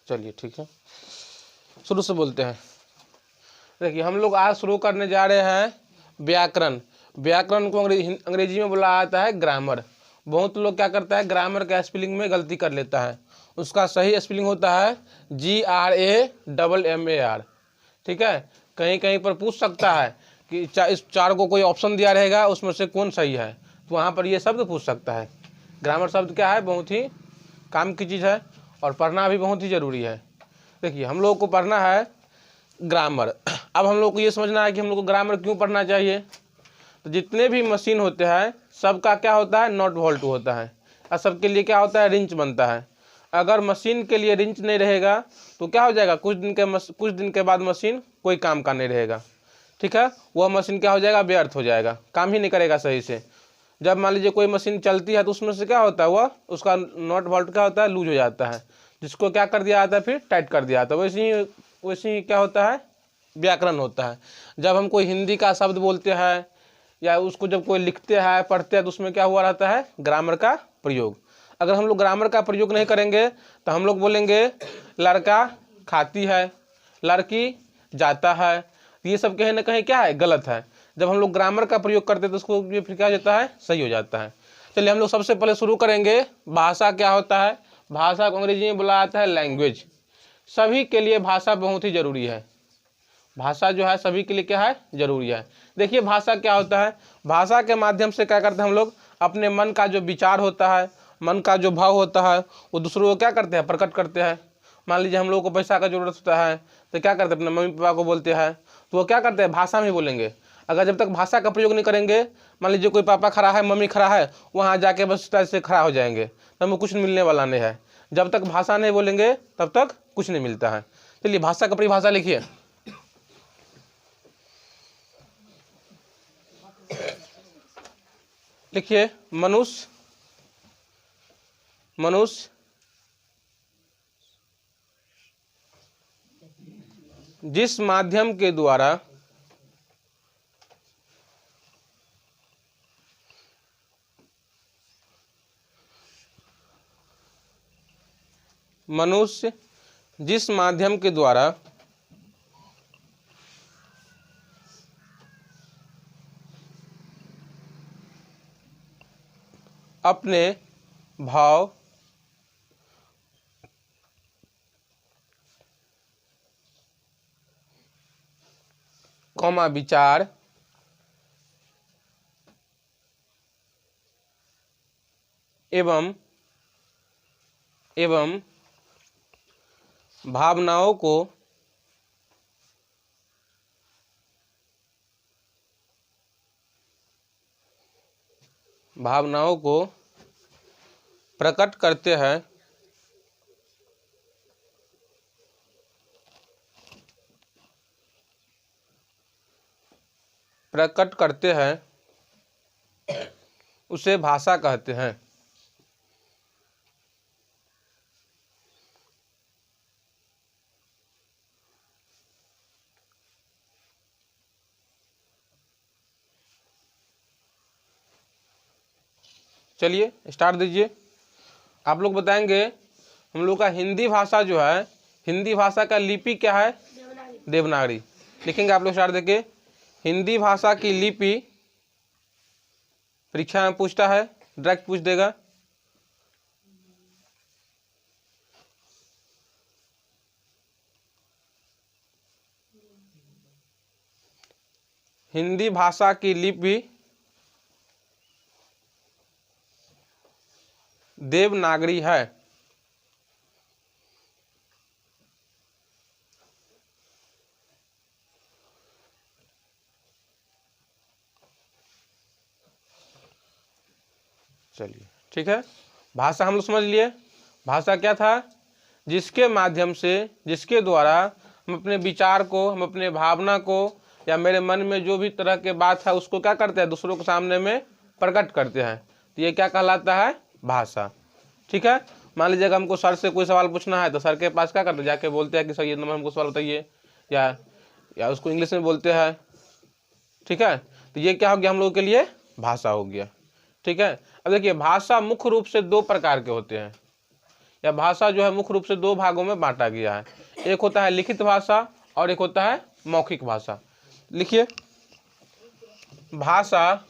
चलिए ठीक है, शुरू से बोलते हैं। देखिए हम लोग आज शुरू करने जा रहे हैं व्याकरण। व्याकरण को अंग्रेजी में बोला जाता है ग्रामर। बहुत लोग क्या करता है, ग्रामर का स्पेलिंग में गलती कर लेता है। उसका सही स्पेलिंग होता है GRAMMAR। ठीक है, कहीं कहीं पर पूछ सकता है कि इस चार को कोई ऑप्शन दिया रहेगा उसमें से कौन सही है, तो वहाँ पर ये शब्द पूछ सकता है। ग्रामर शब्द क्या है, बहुत ही काम की चीज़ है और पढ़ना भी बहुत ही ज़रूरी है। देखिए हम लोग को पढ़ना है ग्रामर। अब हम लोग को ये समझना है कि हम लोग को ग्रामर क्यों पढ़ना चाहिए। तो जितने भी मशीन होते हैं सबका क्या होता है, नॉट वॉल्टू होता है, और सबके लिए क्या होता है, रिंच बनता है। अगर मशीन के लिए रिंच नहीं रहेगा तो क्या हो जाएगा, कुछ दिन के बाद मशीन कोई काम का नहीं रहेगा। ठीक है, वह मशीन क्या हो जाएगा, व्यर्थ हो जाएगा, काम ही नहीं करेगा सही से। जब मान लीजिए कोई मशीन चलती है तो उसमें से क्या होता है, वह उसका नॉट वॉल्ट क्या होता है, लूज हो जाता है, जिसको क्या कर दिया जाता है, फिर टाइट कर दिया जाता है। वैसे ही क्या होता है, व्याकरण होता है। जब हम कोई हिंदी का शब्द बोलते हैं या उसको जब कोई लिखते हैं पढ़ते हैं तो उसमें क्या हुआ रहता है, ग्रामर का प्रयोग। अगर हम लोग ग्रामर का प्रयोग नहीं करेंगे तो हम लोग बोलेंगे लड़का खाती है, लड़की जाता है, ये सब कहीं ना कहीं क्या है, गलत है। जब हम लोग ग्रामर का प्रयोग करते हैं तो उसको ये फिर क्या हो जाता है, सही हो जाता है। चलिए हम लोग सबसे पहले शुरू करेंगे, भाषा क्या होता है। भाषा को अंग्रेजी में बोला जाता है लैंग्वेज। सभी के लिए भाषा बहुत ही जरूरी है। भाषा जो है सभी के लिए क्या है, जरूरी है। देखिए भाषा क्या होता है, भाषा के माध्यम से क्या करते हैं हम लोग, अपने मन का जो विचार होता है, मन का जो भाव होता है, वो दूसरों को क्या करते हैं, प्रकट करते हैं। मान लीजिए हम लोगों को पैसा का जरूरत होता है तो क्या करते हैं, अपने मम्मी पापा को बोलते हैं, तो वो क्या करते हैं, भाषा में बोलेंगे। अगर जब तक भाषा का प्रयोग नहीं करेंगे, मान लीजिए कोई पापा खड़ा है, मम्मी खड़ा है, वहाँ जाके बस ऐसे खड़ा हो जाएंगे तो हमें कुछ मिलने वाला नहीं है। जब तक भाषा नहीं बोलेंगे तब तक कुछ नहीं मिलता है। चलिए भाषा का परिभाषा लिखिए। लिखिए, मनुष्य जिस माध्यम के द्वारा अपने भाव विचार एवं भावनाओं को प्रकट करते हैं। उसे भाषा कहते हैं। चलिए स्टार्ट दीजिए। आप लोग बताएंगे, हम लोग का हिंदी भाषा जो है, हिंदी भाषा का लिपि क्या है, देवनागरी। लिखेंगे आप लोग, स्टार्ट देखिए। हिंदी भाषा की लिपि, परीक्षा में पूछता है, डायरेक्ट पूछ देगा। हिंदी भाषा की लिपि देवनागरी है। चलिए ठीक है, भाषा हम लोग समझ लिए। भाषा क्या था, जिसके माध्यम से, जिसके द्वारा हम अपने विचार को, हम अपने भावना को, या मेरे मन में जो भी तरह के बात है उसको क्या करते हैं, दूसरों के सामने में प्रकट करते हैं। तो ये क्या कहलाता है, भाषा। ठीक है, मान लीजिए अगर हमको सर से कोई सवाल पूछना है तो सर के पास क्या करते हैं, जाके बोलते हैं कि सर ये नंबर हमको सवाल बताइए, या उसको इंग्लिश में बोलते हैं। ठीक है, तो ये क्या हो गया, हम लोगों के लिए भाषा हो गया। ठीक है, अब देखिए भाषा मुख्य रूप से दो प्रकार के होते हैं। या भाषा जो है मुख्य रूप से दो भागों में बांटा गया है। एक होता है लिखित भाषा और एक होता है मौखिक भाषा। लिखिए, भाषा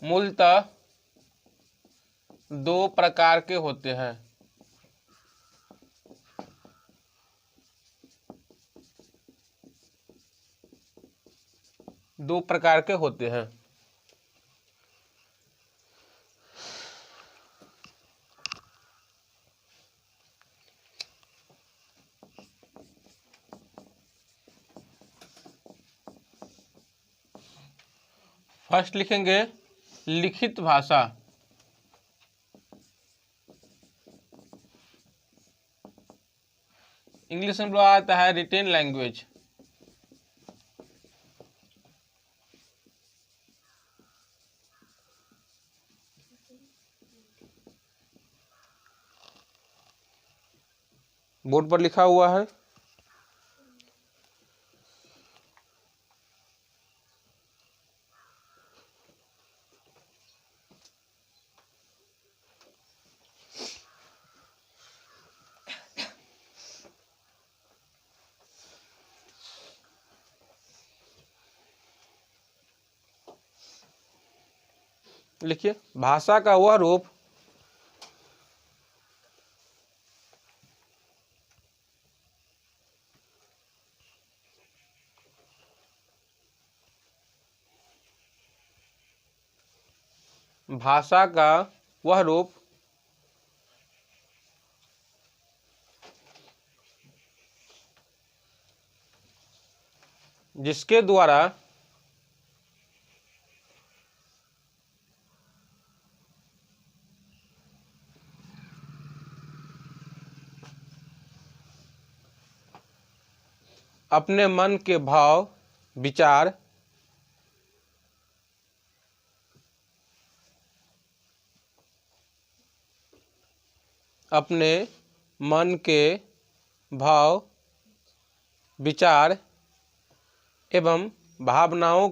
मूलतः दो प्रकार के होते हैं। दो प्रकार के होते हैं। फर्स्ट लिखेंगे लिखित भाषा। इंग्लिश में बोला जाता है रिटेन लैंग्वेज। बोर्ड पर लिखा हुआ है। लिखिए, भाषा का वह रूप भाषा का वह रूप जिसके द्वारा अपने मन के भाव, विचार अपने मन के भाव, विचार एवं भावनाओं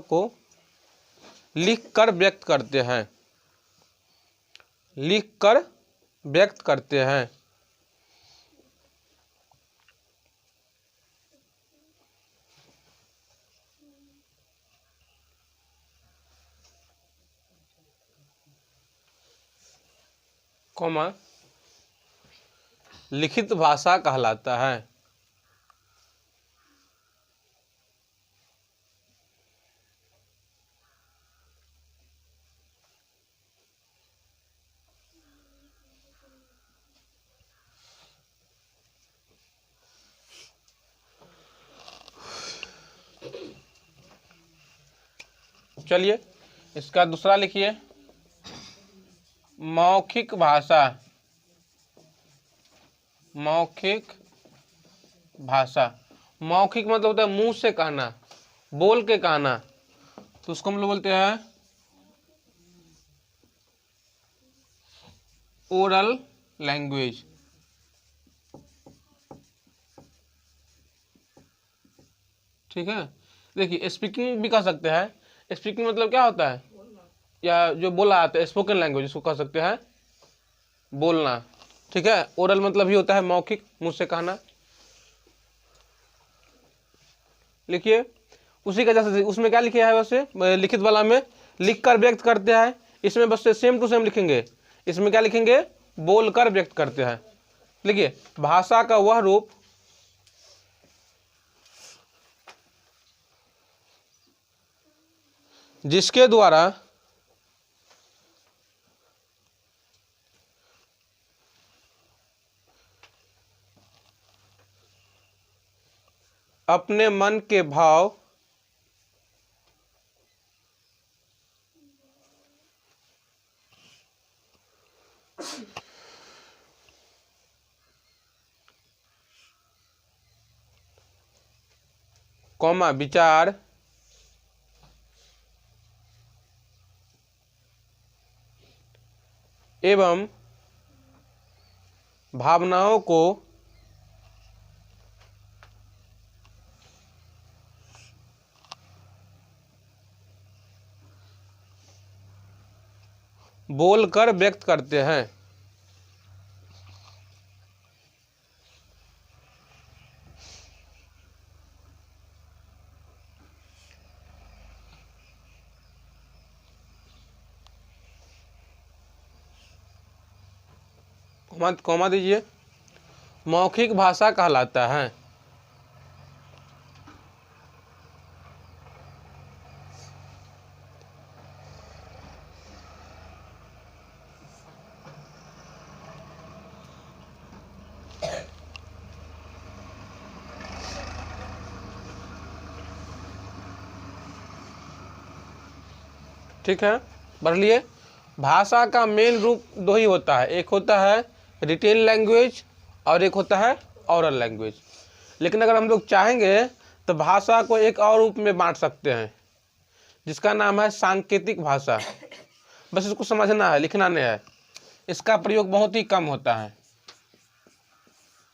को लिखकर व्यक्त करते हैं। लिखकर व्यक्त करते हैं। कॉमा लिखित भाषा कहलाता है। चलिए, इसका दूसरा लिखिए, मौखिक भाषा। मौखिक भाषा, मौखिक मतलब होता है मुंह से कहना, बोल के कहना, तो उसको हम लोग बोलते हैं ओरल लैंग्वेज। ठीक है, देखिए स्पीकिंग भी कह सकते हैं। स्पीकिंग मतलब क्या होता है, या जो बोला जाता है स्पोकन लैंग्वेज, इसको कह सकते हैं बोलना। ठीक है, ओरल मतलब ही होता है मौखिक, मुंह से कहना। लिखिए, उसी का जैसे उसमें क्या लिखे है वैसे लिखित वाला में लिखकर व्यक्त करते हैं, इसमें बस सेम टू सेम लिखेंगे। इसमें क्या लिखेंगे, बोलकर व्यक्त करते हैं। लिखिए, भाषा का वह रूप जिसके द्वारा अपने मन के भाव, कौमा विचार एवं भावनाओं को बोलकर व्यक्त करते हैं। कॉमा दीजिए। मौखिक भाषा कहलाता है। ठीक है, पढ़ लिए। भाषा का मेन रूप दो ही होता है, एक होता है रिटेन लैंग्वेज और एक होता है ओरल लैंग्वेज। लेकिन अगर हम लोग चाहेंगे तो भाषा को एक और रूप में बांट सकते हैं, जिसका नाम है सांकेतिक भाषा। बस इसको समझना है, लिखना नहीं है। इसका प्रयोग बहुत ही कम होता है।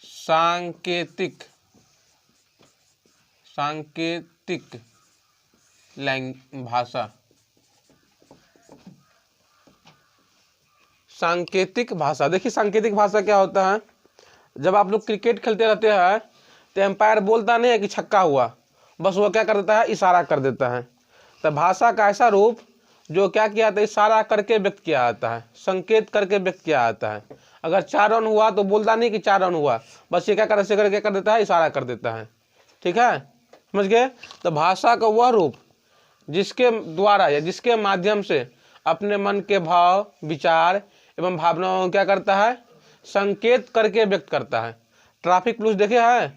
सांकेतिक भाषा। सांकेतिक भाषा, देखिए सांकेतिक भाषा क्या होता है। जब आप लोग क्रिकेट खेलते रहते हैं तो एम्पायर बोलता नहीं है कि छक्का हुआ, बस वो क्या कर देता है, इशारा कर देता है। तो भाषा का ऐसा रूप जो क्या किया जाता है, इशारा करके व्यक्त किया जाता है, संकेत करके व्यक्त किया जाता है। अगर 4 रन हुआ तो बोलता नहीं कि 4 रन हुआ, बस ये क्या कर देता है, इशारा कर देता है। ठीक है, समझ गए। तो भाषा का वह रूप जिसके द्वारा या जिसके माध्यम से अपने मन के भाव, विचार एवं भावनाओं को क्या करता है, संकेत करके व्यक्त करता है। ट्रैफिक पुलिस देखे है,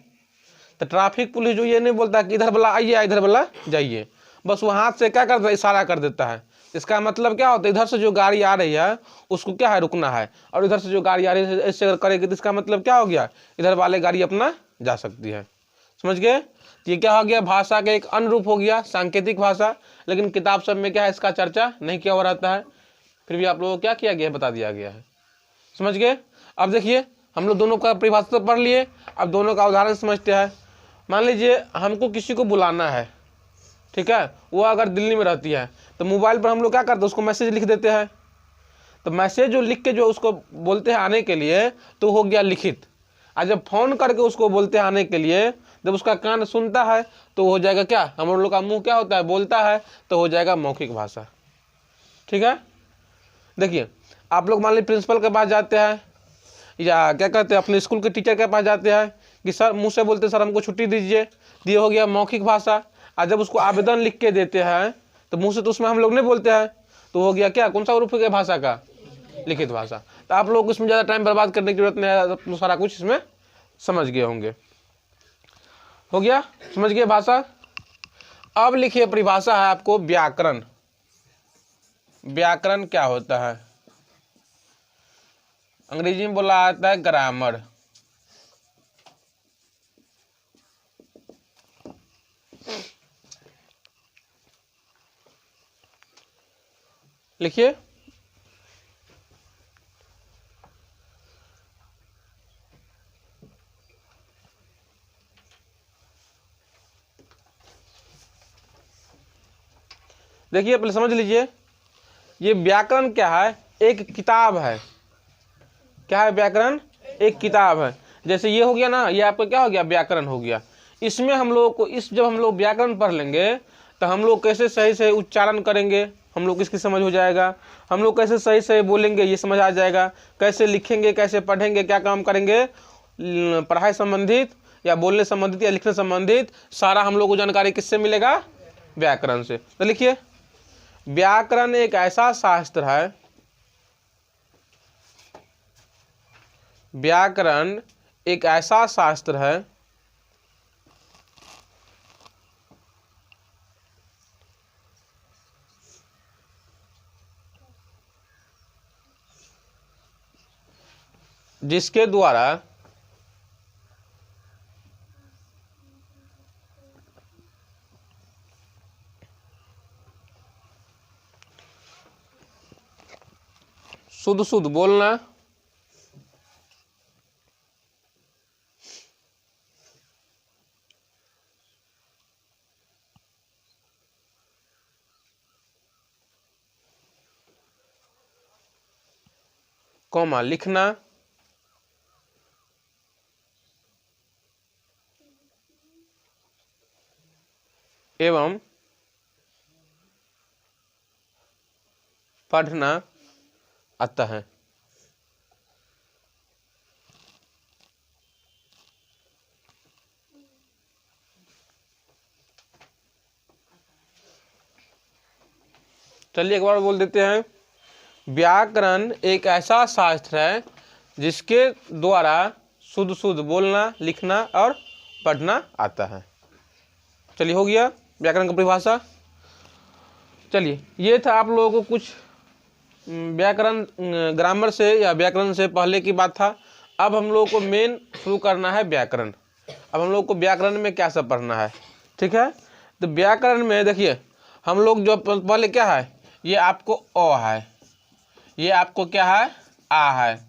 तो ट्रैफिक पुलिस जो ये नहीं बोलता कि इधर वाला आइए इधर वाला जाइए, बस वो हाथ से क्या करता है, इशारा कर देता है। इसका मतलब क्या होता है, इधर से जो गाड़ी आ रही है उसको क्या है, रुकना है, और इधर से जो गाड़ी आ रही है ऐसे अगर करेगी तो इसका मतलब क्या हो गया, इधर वाले गाड़ी अपना जा सकती है। समझ गए। तो ये क्या हो गया, भाषा का एक अनुरूप हो गया, सांकेतिक भाषा। लेकिन किताब सब में क्या है, इसका चर्चा नहीं किया हुआ रहता है, फिर भी आप लोगों को क्या किया गया है, बता दिया गया है। समझ गए। अब देखिए, हम लोग दोनों का परिभाषा तो पढ़ लिए, अब दोनों का उदाहरण समझते हैं। मान लीजिए हमको किसी को बुलाना है, ठीक है, वो अगर दिल्ली में रहती है तो मोबाइल पर हम लोग क्या करते हैं, उसको मैसेज लिख देते हैं। तो मैसेज जो लिख के जो उसको बोलते हैं आने के लिए, तो हो गया लिखित। और जब फोन करके उसको बोलते हैं आने के लिए, जब उसका कान सुनता है तो हो जाएगा क्या, हम लोग का मुंह क्या होता है, बोलता है, तो हो जाएगा मौखिक भाषा। ठीक है। देखिए, आप लोग मान लीजिए प्रिंसिपल के पास जाते हैं या क्या कहते हैं, अपने स्कूल के टीचर के पास जाते हैं कि सर, मुंह से बोलते सर हमको छुट्टी दीजिए, दिए, हो गया मौखिक भाषा। और जब उसको आवेदन लिख के देते हैं तो मुंह से तो उसमें हम लोग नहीं बोलते हैं, तो हो गया क्या, कौन सा रूप हो गया भाषा का, लिखित भाषा। तो आप लोग इसमें ज़्यादा टाइम बर्बाद करने की जरूरत नहीं है, तो सारा कुछ इसमें समझ गए होंगे। हो गया, समझ गए भाषा। अब लिखिए परिभाषा है आपको व्याकरण। व्याकरण क्या होता है, अंग्रेजी में बोला जाता है ग्रामर। लिखिए, देखिए पहले समझ लीजिए, ये व्याकरण क्या है, एक किताब है। क्या है, व्याकरण एक किताब है। जैसे ये हो गया ना, ये आपका क्या हो गया, व्याकरण हो गया। इसमें हम लोग को जब हम लोग व्याकरण पढ़ लेंगे तो हम लोग कैसे सही से उच्चारण करेंगे, हम लोग इसकी समझ हो जाएगा। हम लोग कैसे सही सही बोलेंगे ये समझ आ जाएगा। कैसे लिखेंगे, कैसे पढ़ेंगे, क्या काम करेंगे, पढ़ाई संबंधित या बोलने संबंधित या लिखने संबंधित सारा हम लोग को जानकारी किससे मिलेगा, व्याकरण से। तो लिखिए, व्याकरण एक ऐसा शास्त्र है, व्याकरण एक ऐसा शास्त्र है जिसके द्वारा शुद्ध शुद्ध बोलना, कॉमा लिखना, एवं पढ़ना आता है। चलिए एक बार बोल देते हैं। व्याकरण एक ऐसा शास्त्र है जिसके द्वारा शुद्ध शुद्ध बोलना, लिखना और पढ़ना आता है। चलिए हो गया व्याकरण की परिभाषा। चलिए ये था आप लोगों को कुछ व्याकरण, ग्रामर से या व्याकरण से पहले की बात था। अब हम लोगों को मेन शुरू करना है व्याकरण। अब हम लोग को व्याकरण में क्या सब पढ़ना है, ठीक है। तो व्याकरण में देखिए हम लोग जो पहले क्या है, ये आपको अ है, ये आपको क्या है आ है,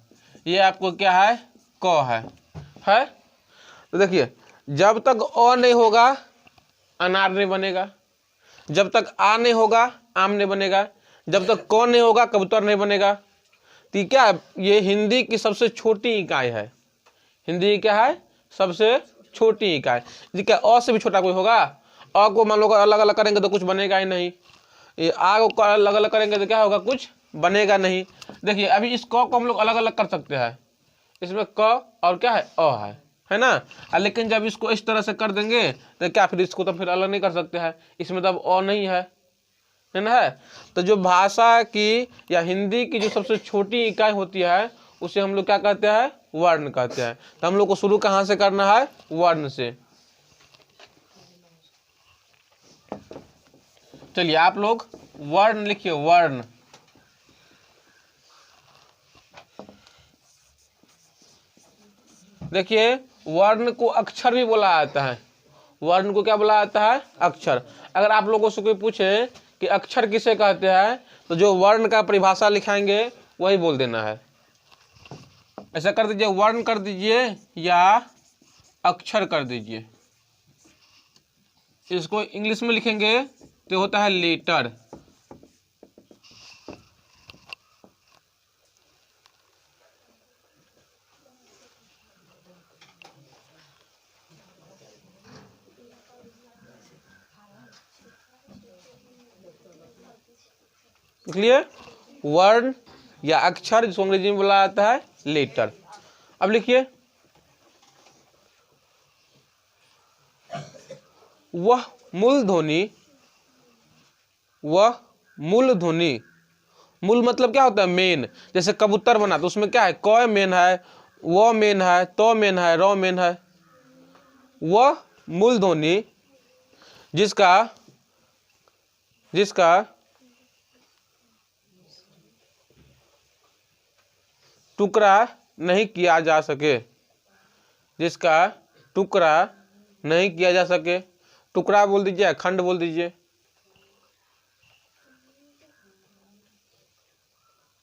ये आपको क्या है क है। तो देखिए जब तक अ नहीं होगा अनार नहीं बनेगा, जब तक आ नहीं होगा आम नहीं बनेगा, जब तक क नहीं होगा कबूतर नहीं बनेगा। तो क्या है, ये हिंदी की सबसे छोटी इकाई है। हिंदी की क्या है, सबसे छोटी इकाई। जी क्या अ से भी छोटा कोई होगा? अ को मान लो अलग अलग करेंगे तो कुछ बनेगा ही नहीं, ये आ को अलग अलग करेंगे तो क्या होगा, कुछ बनेगा नहीं। देखिए अभी इस क को हम लोग अलग अलग कर सकते हैं, इसमें क और क्या है अ है ना। लेकिन जब इसको इस तरह से कर देंगे तो क्या फिर इसको तो फिर अलग नहीं कर सकते हैं, इसमें तो अब अ नहीं है ना। है तो जो भाषा की या हिंदी की जो सबसे छोटी इकाई होती है उसे हम लोग क्या कहते हैं, वर्ण कहते हैं। तो हम लोग को शुरू कहाँ से करना है, वर्ण से। चलिए आप लोग वर्ण लिखिए, वर्ण। देखिए वर्ण को अक्षर भी बोला जाता है। वर्ण को क्या बोला जाता है, अक्षर। अगर आप लोगों से कोई पूछे कि अक्षर किसे कहते हैं तो जो वर्ण का परिभाषा लिखाएंगे वही बोल देना है। ऐसा कर दीजिए, वर्ण कर दीजिए या अक्षर कर दीजिए। इसको इंग्लिश में लिखेंगे तो होता है लेटर। क्लियर, वर्ण या अक्षर जिसको अंग्रेजी में बोला जाता है लेटर। अब लिखिए वह मूल ध्वनि, वह मूल ध्वनि। मूल मतलब क्या होता है, मेन। जैसे कबूतर बना तो उसमें क्या है, क मेन है, व मेन है, तो मेन है, र मेन है। वह मूल ध्वनि जिसका जिसका टुकड़ा नहीं किया जा सके, जिसका टुकड़ा नहीं किया जा सके। टुकड़ा बोल दीजिए, खंड बोल दीजिए।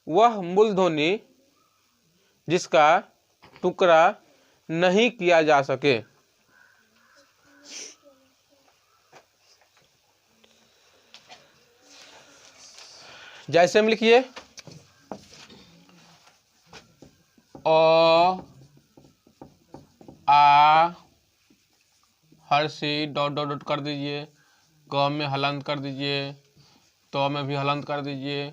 वह मूल ध्वनि जिसका टुकड़ा नहीं किया जा सके। जैसे हम लिखिए अ आ हर्षी डॉट डॉट डॉट कर दीजिए, क में हलंत कर दीजिए, तो में भी हलंत कर दीजिए,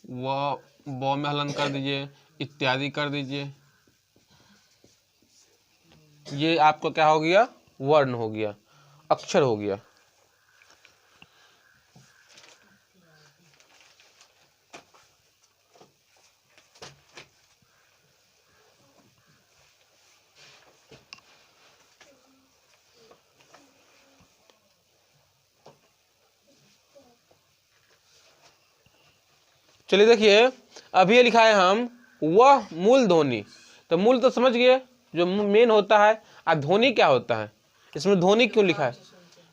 व में हलंत कर दीजिए, इत्यादि कर दीजिए। ये आपको क्या हो गया, वर्ण हो गया, अक्षर हो गया। चलिए देखिए अभी ये लिखा है हम वह मूल ध्वनि। तो मूल तो समझ गए जो मेन होता है, और ध्वनि क्या होता है, इसमें ध्वनि क्यों लिखा है।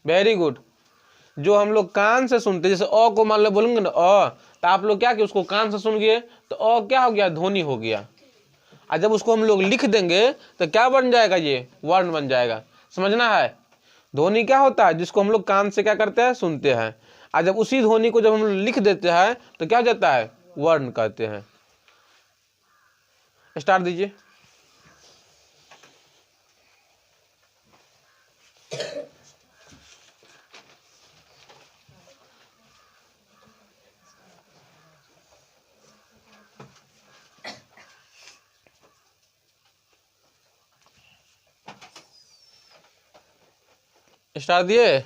Very good. जो हम लोग कान से सुनते हैं, जैसे अ को मान लो बोलेंगे ना अ, तो आप लोग क्या कि उसको कान से सुन गए तो अ क्या हो गया, ध्वनि हो गया। और जब उसको हम लोग लिख देंगे तो क्या बन जाएगा, ये वर्ण बन जाएगा। समझना है, ध्वनि क्या होता है, जिसको हम लोग कान से क्या करते हैं, सुनते हैं। और जब उसी ध्वनि को जब हम लोग लिख देते हैं तो क्या हो जाता है, वर्ण कहते हैं। स्टार्ट दीजिए। स्टार्ट दिए,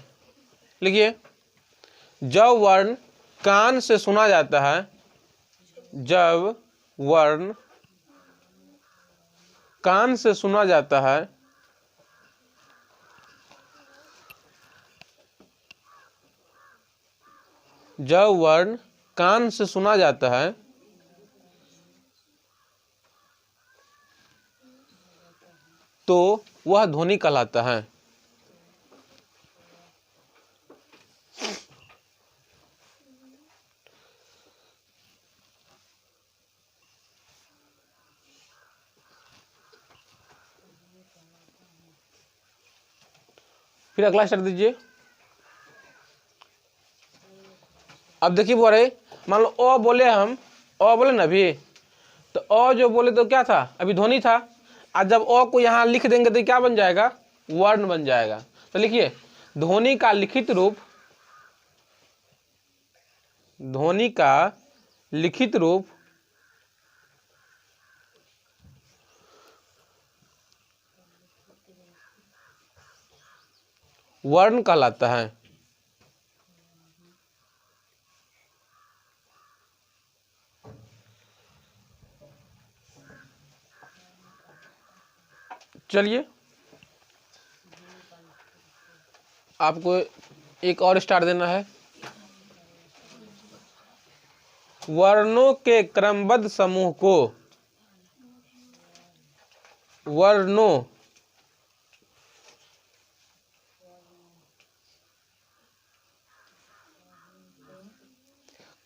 लिखिए। जब वर्ण कान से सुना जाता है, जब वर्ण कान से सुना जाता है, जब वर्ण कान से सुना जाता है तो वह ध्वनि कहलाता है। फिर अगला स्टेप दीजिए। अब देखिए बोल रहे, मान लो अ बोले, हम अ बोले ना अभी, तो अ जो बोले तो क्या था, अभी ध्वनि था। आज जब अ को यहाँ लिख देंगे तो क्या बन जाएगा, वर्ण बन जाएगा। तो लिखिए, ध्वनि का लिखित रूप, ध्वनि का लिखित रूप वर्ण कहलाता है। चलिए आपको एक और स्टार देना है। वर्णों के क्रमबद्ध समूह को, वर्णों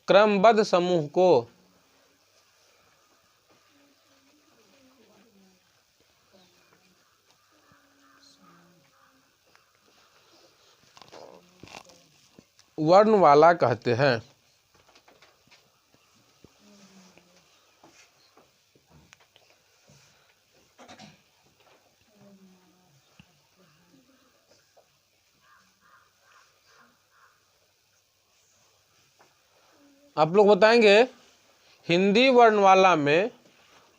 क्रमबद्ध समूह को वर्णमाला कहते हैं। आप लोग बताएंगे हिंदी वर्णमाला में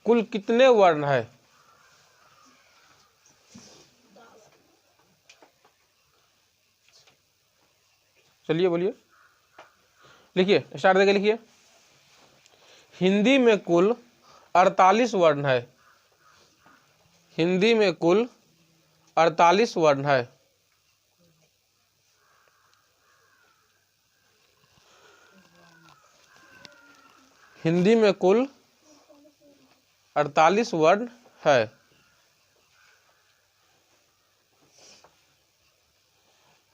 कुल कितने वर्ण है। चलिए बोलिए, लिखिए, स्टार्ट देके लिखिए। हिंदी में कुल 48 वर्ण है। हिंदी में कुल 48 वर्ण है। हिंदी में कुल 48 वर्ण है।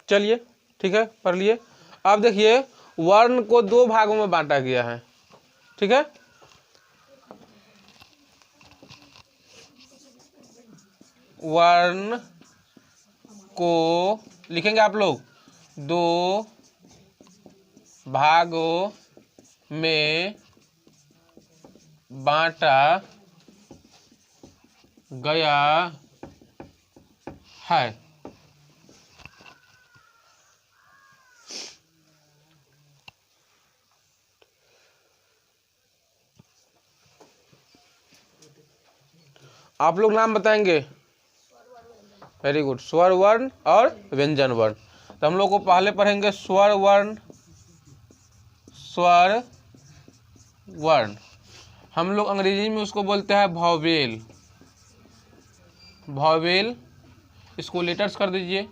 चलिए ठीक है, पढ़ लिए। अब देखिए, वर्ण को दो भागों में बांटा गया है। ठीक है, वर्ण को लिखेंगे आप लोग दो भागों में बांटा गया है। आप लोग नाम बताएंगे। Very good. स्वर वर्ण और व्यंजन वर्ण। तो हम लोग को पहले पढ़ेंगे स्वर वर्ण। स्वर वर्ण हम लोग अंग्रेजी में उसको बोलते हैं वॉवेल। वॉवेल, इसको लेटर्स कर दीजिए।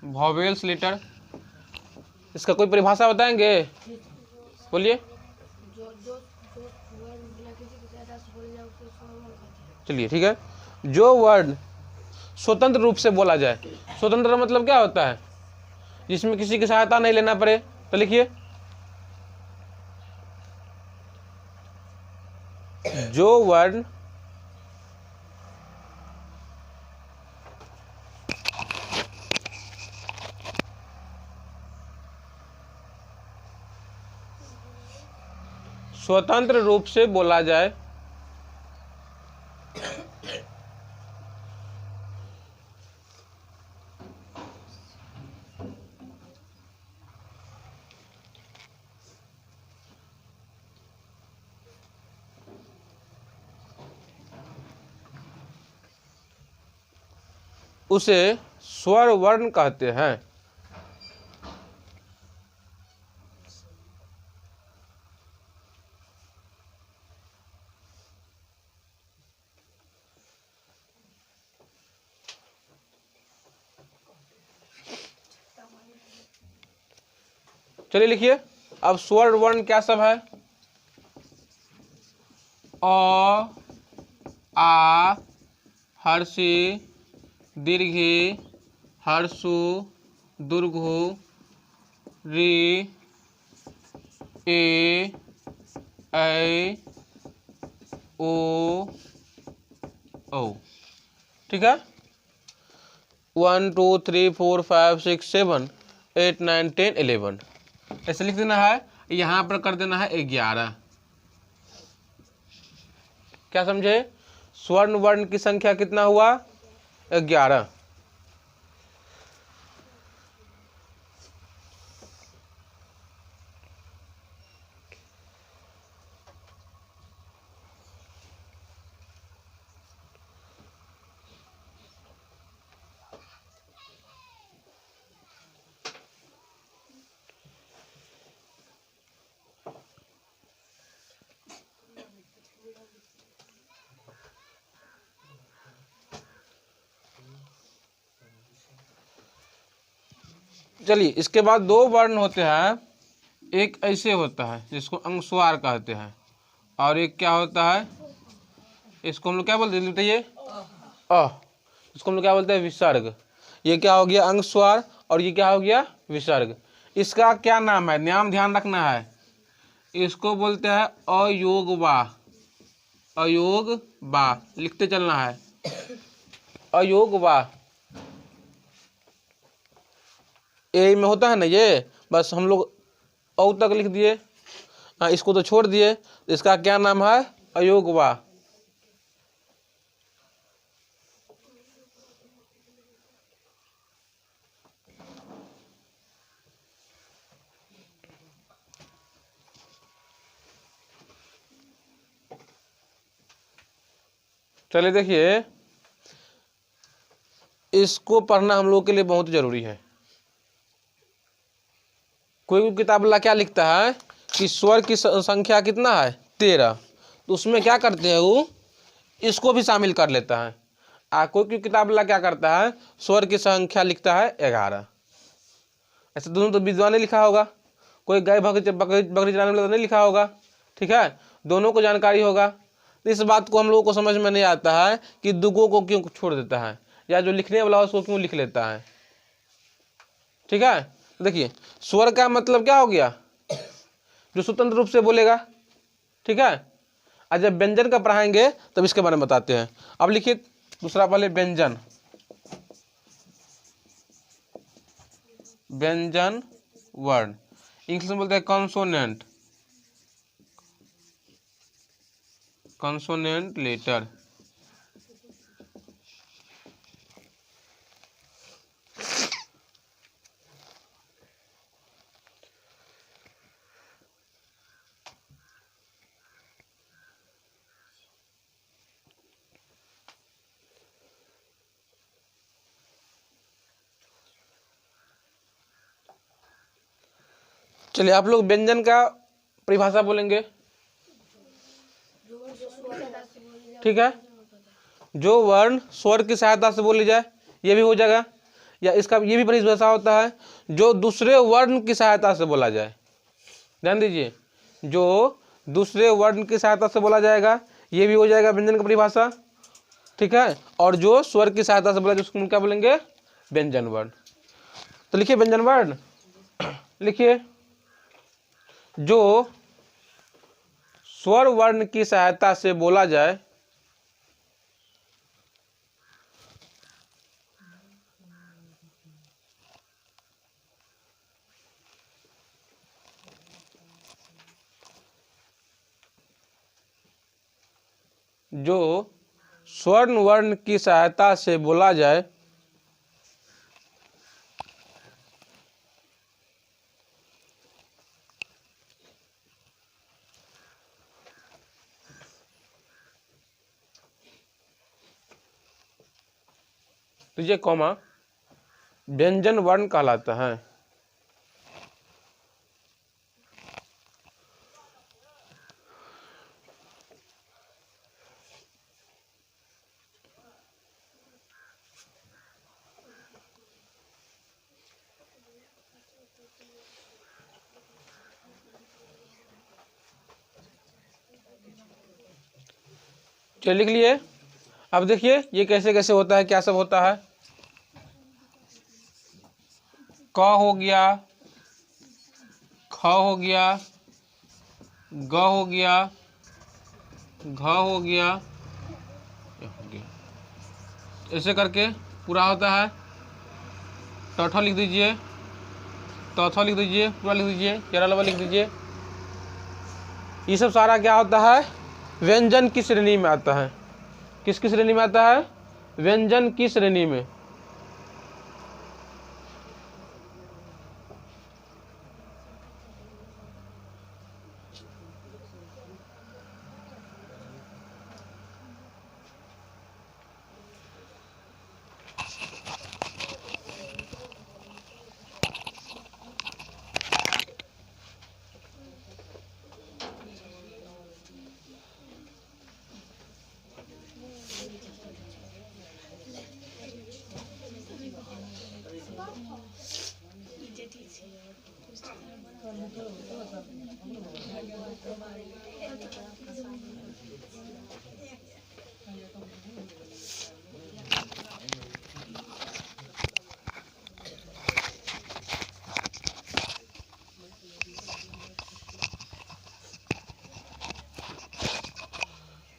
वॉवेल्स लेटर, इसका कोई परिभाषा बताएंगे, बोलिए। चलिए ठीक है, जो वर्ड स्वतंत्र रूप से बोला जाए। स्वतंत्र मतलब क्या होता है, जिसमें किसी की सहायता नहीं लेना पड़े। तो लिखिए, जो वर्ण स्वतंत्र रूप से बोला जाए, उसे स्वर वर्ण कहते हैं। चलिए लिखिए, अब स्वर वर्ण क्या सब है? अ, आ, हर्षी, दीर्घी, हर्षु, दुर्घु, री, ए, ऐ, ओ, औ। ठीक है, 1 2 3 4 5 6 7 8 9 10 11 ऐसे लिख देना है। यहां पर कर देना है 11। क्या समझे? स्वर्ण वर्ण की संख्या कितना हुआ? 11। चलिए, इसके बाद दो वर्ण होते हैं। एक ऐसे होता है जिसको अनुस्वार कहते हैं, और एक क्या होता है, इसको हम लोग क्या बोलते हैं? बताइए। इसको हम लोग क्या बोलते हैं? विसर्ग। ये क्या हो गया? अनुस्वार। और ये क्या हो गया? विसर्ग। इसका क्या नाम है? नाम ध्यान रखना है। इसको बोलते हैं अयोग वा। अयोग वा लिखते चलना है। अयोग वा ए में होता है ना ये, बस हम लोग औ तक लिख दिए। हाँ, इसको तो छोड़ दिए। इसका क्या नाम है? अयोग वा। चलिए देखिए, इसको पढ़ना हम लोग के लिए बहुत जरूरी है। कोई भी किताब वाला क्या लिखता है कि स्वर की संख्या कितना है? 13। तो उसमें क्या करते हैं वो, इसको भी शामिल कर लेता है। कोई भी किताब वाला क्या करता है, स्वर की संख्या लिखता है 11। ऐसे दोनों तो विद्वान ने लिखा होगा, कोई गाय बकरी चलाने वाला तो नहीं लिखा होगा। ठीक है, दोनों को जानकारी होगा। तो इस बात को हम लोगों को समझ में नहीं आता है कि दुगों को क्यों छोड़ देता है, या जो लिखने वाला उसको क्यों लिख लेता है। ठीक है, देखिए, स्वर का मतलब क्या हो गया? जो स्वतंत्र रूप से बोलेगा। ठीक है, आज जब व्यंजन का पढ़ाएंगे तब इसके बारे में बताते हैं। अब लिखिए दूसरा, पहले व्यंजन। व्यंजन वर्ण इंग्लिश में बोलते हैं कॉन्सोनेंट। Consonant letter. चलिए, आप लोग व्यंजन का परिभाषा बोलेंगे। ठीक है, जो वर्ण स्वर की सहायता से बोली जाए, ये भी हो जाएगा। या इसका ये भी परिभाषा होता है, जो दूसरे वर्ण की सहायता से बोला जाए। ध्यान दीजिए, जो दूसरे वर्ण की सहायता से बोला जाएगा, ये भी हो जाएगा व्यंजन का परिभाषा। ठीक है, और जो स्वर की सहायता से बोला जाए उसको क्या बोलेंगे? व्यंजन वर्ण। तो लिखिए व्यंजन वर्ण, लिखिए जो स्वर वर्ण की सहायता से बोला जाए जो स्वर्ण वर्ण की सहायता से बोला जाए तो ये कॉमा व्यंजन वर्ण कहलाता है। चलिए लिख लिए। अब देखिए ये कैसे कैसे होता है, क्या सब होता है। क हो गया, ख हो गया, ग हो गया, घ हो गया, ऐसे करके पूरा होता है। टठ लिख दीजिए, तथ लिख दीजिए, पूरा लिख दीजिए, चेरा लवा लिख दीजिए। ये सब सारा क्या होता है, व्यंजन की श्रेणी में आता है। किसकी श्रेणी में आता है, व्यंजन की श्रेणी में।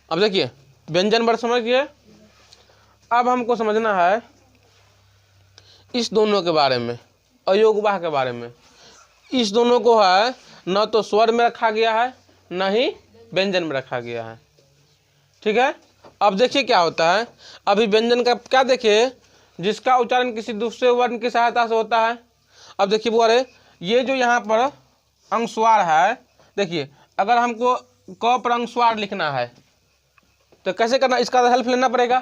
अब देखिए व्यंजन वर्ग समझ गए। अब हमको समझना है इस दोनों के बारे में, अयोगवाह के बारे में। इस दोनों को है न तो स्वर में रखा गया है न ही व्यंजन में रखा गया है। ठीक है। अब देखिए क्या होता है, अभी व्यंजन का क्या देखिए, जिसका उच्चारण किसी दूसरे वर्ण की सहायता से होता है। अब देखिए बोले ये जो यहाँ पर अनुस्वार है, देखिए अगर हमको क पर अनुस्वार लिखना है तो कैसे करना, इसका हेल्प लेना पड़ेगा।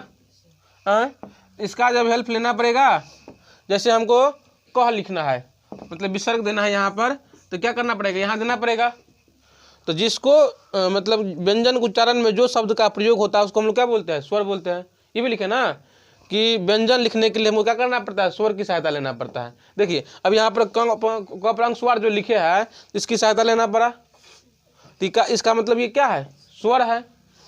इसका जब हेल्प लेना पड़ेगा, जैसे हमको कह लिखना है, मतलब विसर्ग देना है यहाँ पर, तो क्या करना पड़ेगा, यहाँ देना पड़ेगा। तो जिसको मतलब व्यंजन उच्चारण में जो शब्द का प्रयोग होता है उसको हम लोग क्या बोलते हैं, स्वर बोलते हैं। ये भी लिखे ना कि व्यंजन लिखने के लिए हमको क्या करना पड़ता है, स्वर की सहायता लेना पड़ता है। देखिए अब यहाँ पर क पर अनुस्वार जो लिखे है इसकी सहायता लेना पड़ा, तो इसका मतलब ये क्या है, स्वर है,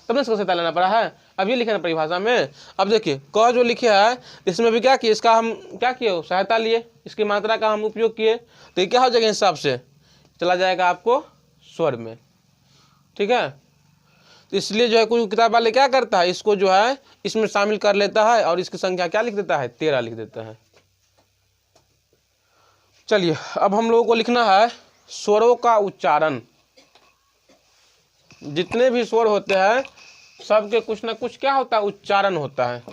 तब इसको सहायता लेना पड़ा है। अब ये लिखे ना परिभाषा में। अब देखिए क जो लिखे है इसमें भी क्या किए, इसका हम क्या किए, सहायता लिए, इसकी मात्रा का हम उपयोग किए, तो ये क्या हो जाएगा, हिसाब से चला जाएगा आपको स्वर में। ठीक है। तो इसलिए जो है कोई किताब वाले क्या करता है, इसको जो है इसमें शामिल कर लेता है और इसकी संख्या क्या लिख देता है, 13 लिख देता है। चलिए अब हम लोगों को लिखना है स्वरों का उच्चारण। जितने भी स्वर होते हैं सबके कुछ ना कुछ क्या होता है, उच्चारण होता है।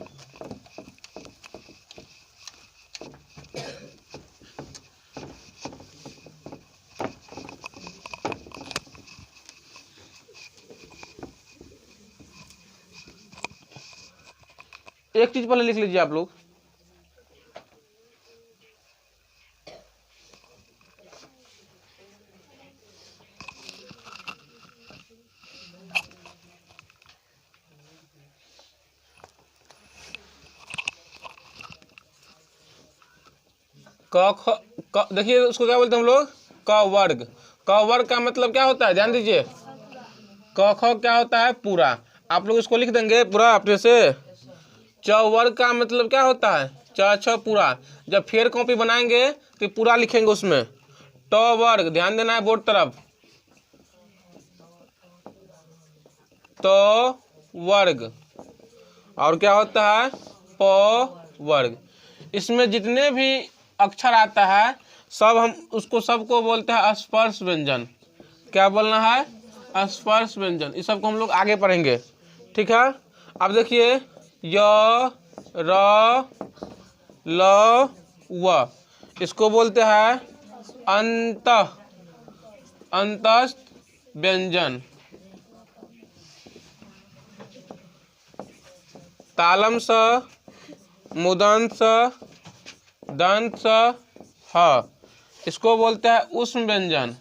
एक चीज पहले लिख लीजिए आप लोग, देखिए उसको क्या बोलते हैं हम लोग, क वर्ग। क वर्ग का मतलब क्या होता है, ध्यान दीजिए, क ख क्या होता है, पूरा। आप लोग इसको लिख देंगे पूरा अपने से। च वर्ग का मतलब क्या होता है, च छ पूरा। जब फेर कॉपी बनाएंगे कि पूरा लिखेंगे उसमें ट वर्ग, ध्यान देना है बोर्ड तरफ, तो वर्ग, और क्या होता है प वर्ग। इसमें जितने भी अक्षर आता है सब हम उसको सबको बोलते हैं स्पर्श व्यंजन। क्या बोलना है? स्पर्श व्यंजन। इस सबको हम लोग आगे पढ़ेंगे, ठीक है। अब देखिए य र ल व, इसको बोलते हैं अंतस्थ व्यंजन। तालम स, मुदंत स, दंत स, ह, इसको बोलते हैं उष्म व्यंजन।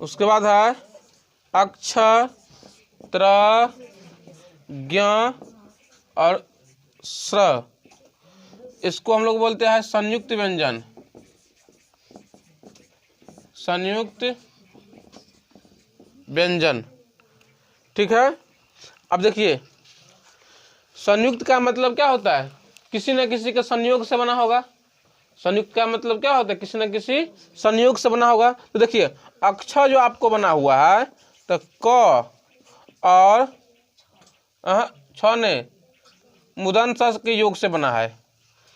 उसके बाद है अक्ष, त्र, ज्ञ और स्र, इसको हम लोग बोलते हैं संयुक्त व्यंजन। संयुक्त व्यंजन, ठीक है। अब देखिए संयुक्त का मतलब क्या होता है? किसी न किसी के संयोग से बना होगा। संयुक्त का मतलब क्या होता है? किसी न किसी संयोग से बना होगा। तो देखिए अक्षर जो आपको बना हुआ है तो क और छ ने मुदन स के योग से बना है।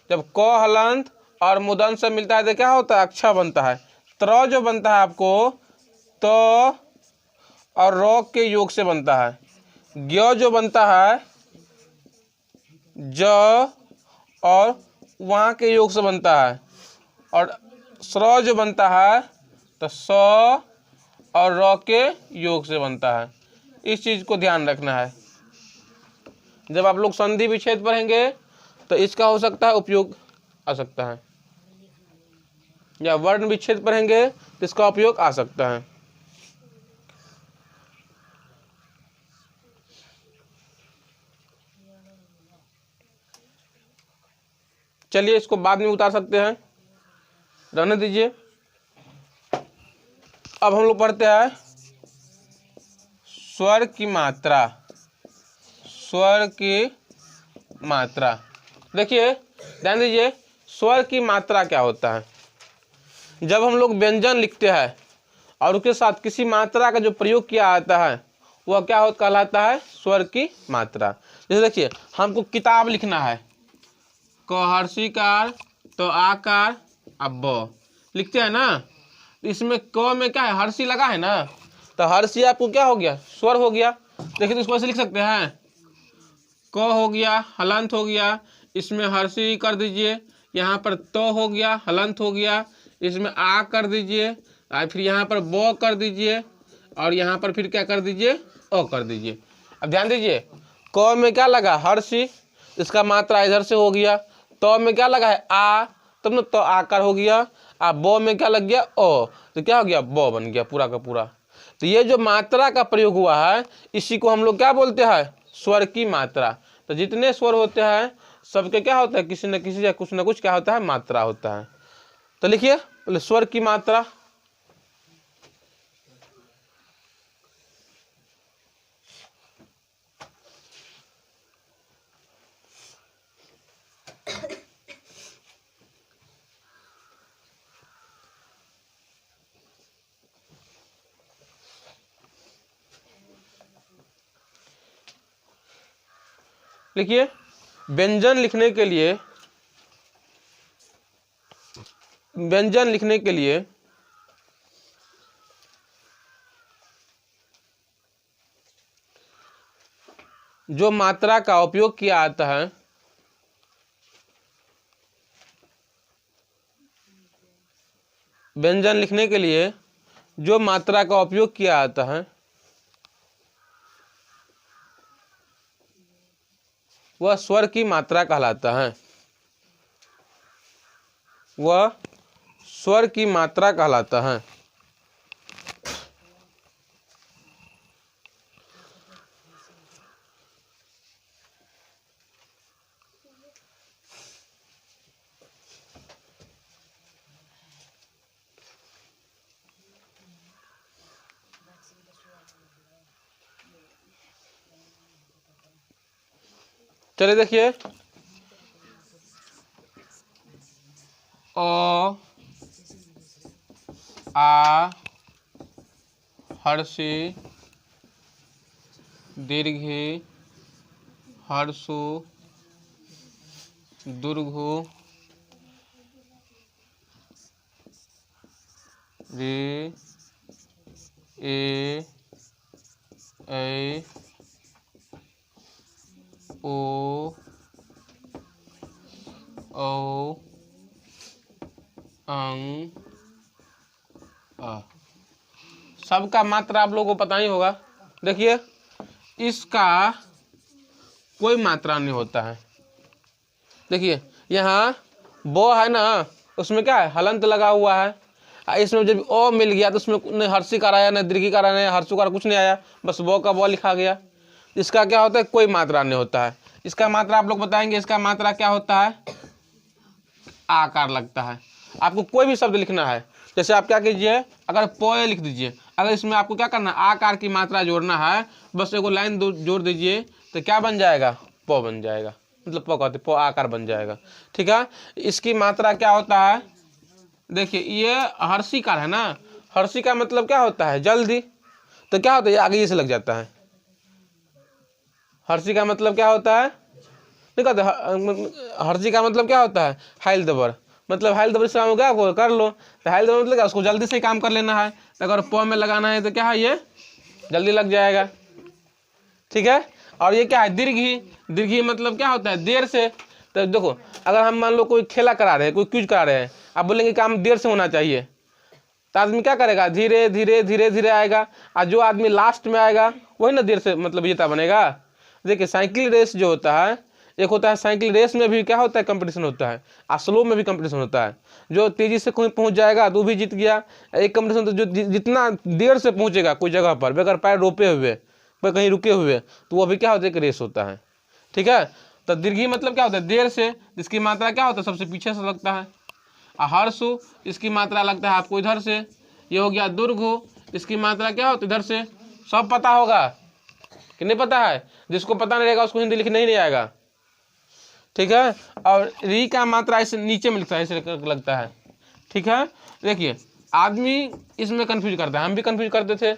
जब क हलंत और मुदन से मिलता है तो क्या होता है? अक्षर बनता है। त्र जो बनता है आपको तो और र के योग से बनता है। ज्ञ जो बनता है ज और वहाँ के योग से बनता है। और स्र जो बनता है तो स और र के योग से बनता है। इस चीज को ध्यान रखना है। जब आप लोग संधि विच्छेद पढ़ेंगे तो इसका हो सकता है उपयोग आ सकता है, या वर्ण विच्छेद पढ़ेंगे तो इसका उपयोग आ सकता है। चलिए इसको बाद में उतार सकते हैं, रहने दीजिए। अब हम लोग पढ़ते हैं स्वर की मात्रा। स्वर की मात्रा, देखिए ध्यान दीजिए स्वर की मात्रा क्या होता है। जब हम लोग व्यंजन लिखते हैं और उसके साथ किसी मात्रा का जो प्रयोग किया जाता है वह क्या हो कहलाता है? स्वर की मात्रा। जैसे देखिए हमको किताब लिखना है, क हर्षिकार तो आकार अब ब लिखते हैं ना। इसमें क में क्या है? हर्षी लगा है ना, तो हर्षी आपको क्या हो गया? स्वर हो गया। देखिए तो इसको ऐसे लिख सकते हैं, क हो गया, हलंत हो गया, इसमें हर्षी कर दीजिए, यहाँ पर तो हो गया, हलंत हो गया, इसमें आ कर दीजिए, और फिर यहाँ पर ब कर दीजिए, और यहाँ पर फिर क्या कर दीजिए? ओ कर दीजिए। अब ध्यान दीजिए क में क्या लगा? हर्षी, इसका मात्रा इधर से हो गया। तो में क्या लगा है? आ, तब ना तो आकार हो गया। ब में क्या लग गया? ओ, तो क्या हो गया? ब बन गया पूरा का पूरा। तो ये जो मात्रा का प्रयोग हुआ है इसी को हम लोग क्या बोलते हैं? स्वर की मात्रा। तो जितने स्वर होते हैं सबके क्या होता है? किसी न किसी या कुछ न कुछ क्या होता है? मात्रा होता है। तो लिखिए बोले स्वर की मात्रा। लिखिए व्यंजन लिखने के लिए, व्यंजन लिखने के लिए जो मात्रा का उपयोग किया जाता है व्यंजन लिखने के लिए जो मात्रा का उपयोग किया जाता है वह स्वर की मात्रा कहलाता है। वह स्वर की मात्रा कहलाता है। चलिए देखिए, ओ आ हर्षी दीर्घी हर्षु दुर्घु रे ए ऐ ओ औ अंग आ। सबका मात्रा आप लोगों को पता ही होगा। देखिए, इसका कोई मात्रा नहीं होता है। देखिए यहाँ बो है ना, उसमें क्या है, हलंत लगा हुआ है। इसमें जब ओ मिल गया तो उसमें न हर्षिकार आया, न दीर्घिकार आया, न हर्षुकार, कुछ नहीं आया, बस बो का बो लिखा गया। इसका क्या होता है, कोई मात्रा नहीं होता है। इसका मात्रा आप लोग बताएंगे, इसका मात्रा क्या होता है, आकार लगता है। आपको कोई भी शब्द लिखना है, जैसे आप क्या कीजिए, अगर पोए लिख दीजिए, अगर इसमें आपको क्या करना है, आकार की मात्रा जोड़ना है, बस एगो लाइन जोड़ दीजिए तो क्या बन जाएगा, पो बन जाएगा। मतलब पो कहते, पो आकार बन जाएगा। ठीक है, इसकी मात्रा क्या होता है, देखिए ये हर्षिकार है ना, हर्षी का मतलब क्या होता है, जल्दी। तो क्या होता है, आगे ये से लग जाता है। हर्षी का मतलब क्या होता है, नहीं कहते, हर्षी का मतलब क्या होता है, हाइल दबर। मतलब हाइल दबर से काम क्या कर लो, तो हाइल दबर मतलब क्या, उसको जल्दी से काम कर लेना है। तो अगर प में लगाना है तो क्या है, ये जल्दी लग जाएगा। ठीक है, और ये क्या है, दीर्घी। दीर्घी मतलब क्या होता है, देर से। तो देखो, अगर हम मान लो कोई खेला करा रहे हैं, कोई क्विज करा रहे हैं, आप बोलेंगे काम देर से होना चाहिए, तो आदमी क्या करेगा, धीरे धीरे धीरे धीरे आएगा। और जो आदमी लास्ट में आएगा वही ना देर से मतलब विजेता बनेगा। देखिए साइकिल रेस जो होता है, एक होता है साइकिल रेस में भी क्या होता है, कंपटीशन होता है, और स्लो में भी कंपटीशन होता है। जो तेजी से कोई पहुंच जाएगा तो भी जीत गया। एक कंपटीशन तो जो जितना देर से पहुंचेगा कोई जगह पर, बगैर पैर रोपे हुए, कहीं रुके हुए, तो वो भी क्या होता है, एक रेस होता है। ठीक है, तो दीर्घी मतलब क्या होता है, देर से, जिसकी मात्रा क्या होता है, सबसे पीछे से लगता है। हर्षु, इसकी मात्रा लगता है आपको इधर से। ये हो गया दुर्घु, इसकी मात्रा क्या होती है, इधर से। सब पता होगा कि नहीं पता है, जिसको पता नहीं रहेगा उसको हिंदी लिखने नहीं आएगा। ठीक है, और री का मात्रा ऐसे नीचे में लिखता है, ऐसे लगता है। ठीक है, देखिए आदमी इसमें कंफ्यूज करता है, हम भी कंफ्यूज करते थे।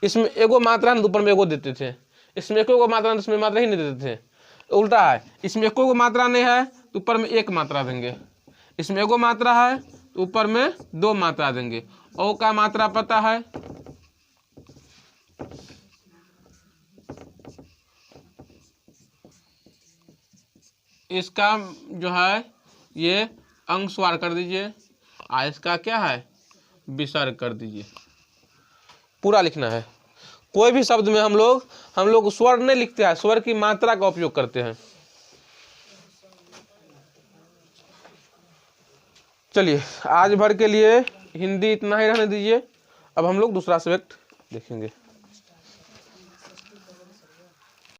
इसमें एगो मात्रा है, ऊपर में एगो देते थे, इसमें एको मात्रा, इसमें मात्रा ही नहीं देते थे। उल्टा है, इसमें एको मात्रा नहीं है तो ऊपर में एक मात्रा देंगे, इसमें एगो मात्रा है तो ऊपर में दो मात्रा देंगे। ओ का मात्रा पता है, इसका जो है ये अंशवार कर दीजिए, आ इसका क्या है, विसर्ग कर दीजिए। पूरा लिखना है। कोई भी शब्द में हम लोग स्वर नहीं लिखते हैं, स्वर की मात्रा का उपयोग करते हैं। चलिए आज भर के लिए हिंदी इतना ही रहने दीजिए। अब हम लोग दूसरा सब्जेक्ट देखेंगे।